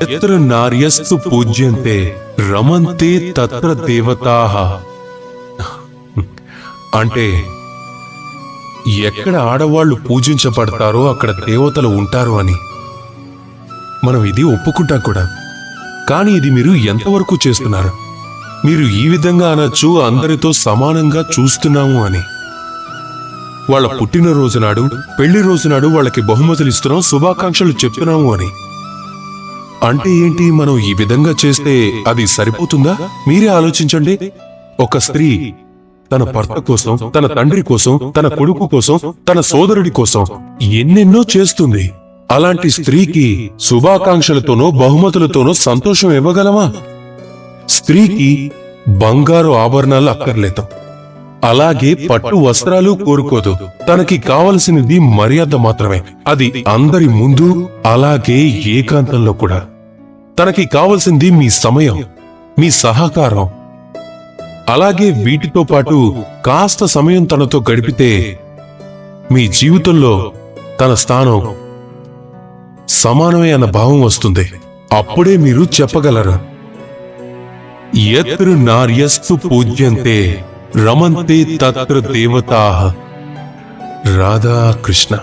ఎత్ర నార్యస్తు పూజ్యంతే రమంతే తత్ర దేవతాః. అంటే ఎక్కడ ఆడవాళ్లు పూజించబడతారో అక్కడ దేవతలు ఉంటారు అని. మనం ఇది ఒప్పుకుంటాం కూడా. కానీ ఇది మీరు ఎంతవరకు చేస్తున్నారు? మీరు ఈ విధంగా అనొచ్చు, అందరితో సమానంగా చూస్తున్నాము అని. వాళ్ళ పుట్టినరోజు నాడు, పెళ్లి రోజు నాడు వాళ్ళకి బహుమతులు ఇస్తున్నాం, శుభాకాంక్షలు చెప్తున్నాము అని. అంటే ఏంటి? మనం ఈ విధంగా చేస్తే అది సరిపోతుందా? మీరే ఆలోచించండి. ఒక స్త్రీ తన భర్త కోసం, తన తండ్రి కోసం, తన కొడుకు కోసం, తన సోదరుడి కోసం ఎన్నెన్నో చేస్తుంది. అలాంటి స్త్రీకి శుభాకాంక్షలతోనో బహుమతులతోనో సంతోషం ఇవ్వగలమా? స్త్రీకి బంగారు ఆభరణాలు అక్కర్లేదు, అలాగే పట్టు వస్త్రాలు కోరుకోదు. తనకి కావలసినది మర్యాద మాత్రమే. అది అందరి ముందు, అలాగే ఏకాంతంలో కూడా. తనకి కావలసింది మీ సమయం, మీ సహకారం. అలాగే వీటితో పాటు కాస్త సమయం తనతో గడిపితే మీ జీవితంలో తన స్థానం సమానమే అన్న భావం వస్తుంది. అప్పుడే మీరు చెప్పగలరు, యత్ర నార్యస్తు పూజ్యంతే రమంతే తత్ర దేవతాః. రాధా కృష్ణ.